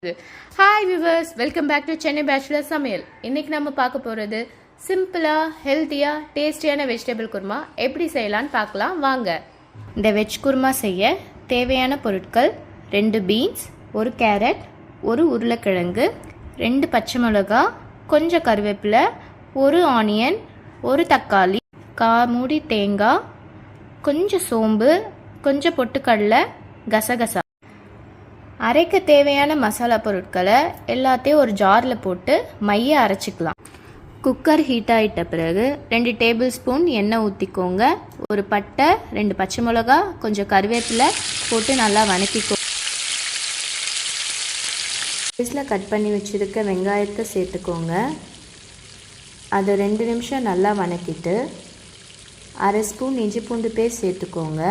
Hi viewers, welcome back to Chennai Bachelor Samayal. இன்னைக்கு நம்ம பார்க்க போறது சிம்பிளா, ஹெல்தியா, டேஸ்டியான வெஜிடபிள் குருமா எப்படி செய்யலாம்னு பார்க்கலாம் வாங்க. இந்த வெஜ் குருமா செய்ய தேவையான பொருட்கள் 2 பீன்ஸ், 1 கேரட், 1 உருளைக்கிழங்கு, 2 பச்சை மிளகாய், கொஞ்சம் கருவேப்பிலை, 1 ஆனியன், 1 தக்காளி, 1 மூடி தேங்காய், கொஞ்சம் சோம்பு, கொஞ்சம் பொட்டுக்கடலை, கசகசா. அரைக்க தேவையான மசாலா பொருட்களை எல்லாத்தையும் ஒரு ஜாரில் போட்டு மைய அரைச்சிக்கலாம். குக்கர் ஹீட் ஆகிட்ட பிறகு 2 டேபிள் ஸ்பூன் எண்ணெய் ஊற்றிக்கோங்க. ஒரு பட்டை, 2 பச்சை மிளகா, கொஞ்சம் கருவேப்பிலை போட்டு நல்லா வதக்கிக்கோங்க. பீஸில் கட் பண்ணி வச்சுருக்க வெங்காயத்தை சேர்த்துக்கோங்க. அதை 2 நிமிஷம் நல்லா வதக்கிட்டு 1/2 ஸ்பூன் இஞ்சி பூண்டு பேஸ்ட் சேர்த்துக்கோங்க.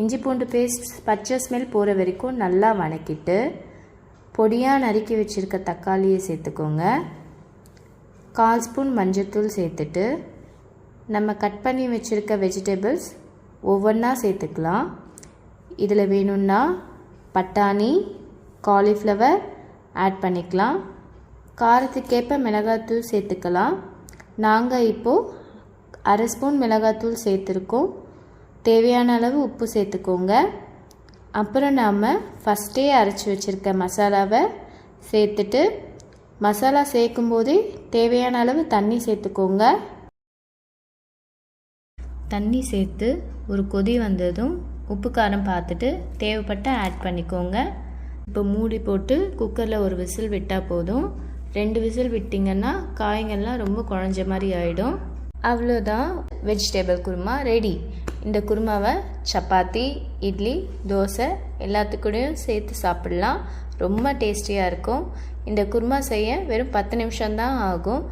இஞ்சி பூண்டு பேஸ்ட் பச்சை ஸ்மெல் போகிற வரைக்கும் நல்லா வதக்கிட்டு பொடியாக நறுக்கி வச்சுருக்க தக்காளியை சேர்த்துக்கோங்க. 1/4 ஸ்பூன் மஞ்சள்தூள் சேர்த்துட்டு நம்ம கட் பண்ணி வச்சுருக்க வெஜிடபிள்ஸ் ஒவ்வொன்றா சேர்த்துக்கலாம். இதில் வேணும்னா பட்டாணி, காலிஃப்ளவர் ஆட் பண்ணிக்கலாம். காரத்துக்கேற்ப மிளகாத்தூள் சேர்த்துக்கலாம். நாங்கள் இப்போது 1/2 ஸ்பூன் மிளகாத்தூள் சேர்த்துருக்கோம். தேவையான அளவு உப்பு சேர்த்துக்கோங்க. அப்புறம் நாம் ஃபஸ்ட்டே அரைச்சி வச்சுருக்க மசாலாவை சேர்த்துட்டு மசாலா சேர்க்கும் போதே தேவையான அளவு தண்ணி சேர்த்துக்கோங்க. தண்ணி சேர்த்து ஒரு கொதி வந்ததும் உப்பு காரம் பார்த்துட்டு தேவைப்பட்ட ஆட் பண்ணிக்கோங்க. இப்போ மூடி போட்டு குக்கரில் ஒரு விசில் விட்டால் போதும். 2 விசில் விட்டிங்கன்னா காய்கள்லாம் ரொம்ப குழஞ்ச மாதிரி ஆகிடும். அவ்வளோதான், வெஜிடபிள் குருமா ரெடி. இந்த குருமாவை சப்பாத்தி, இட்லி, தோசை எல்லாத்துக்கூடையும் சேர்த்து சாப்பிட்லாம். ரொம்ப டேஸ்டியாக இருக்கும். இந்த குருமா செய்ய வெறும் 10 நிமிஷம்தான் ஆகும்.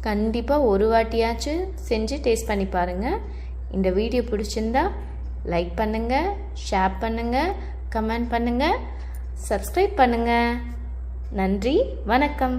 கண்டிப்பாக ஒரு வாட்டியாச்சும் செஞ்சு டேஸ்ட் பண்ணி பாருங்கள். இந்த வீடியோ பிடிச்சிருந்தா லைக் பண்ணுங்கள், ஷேர் பண்ணுங்கள், கமெண்ட் பண்ணுங்கள், சப்ஸ்கிரைப் பண்ணுங்கள். நன்றி, வணக்கம்.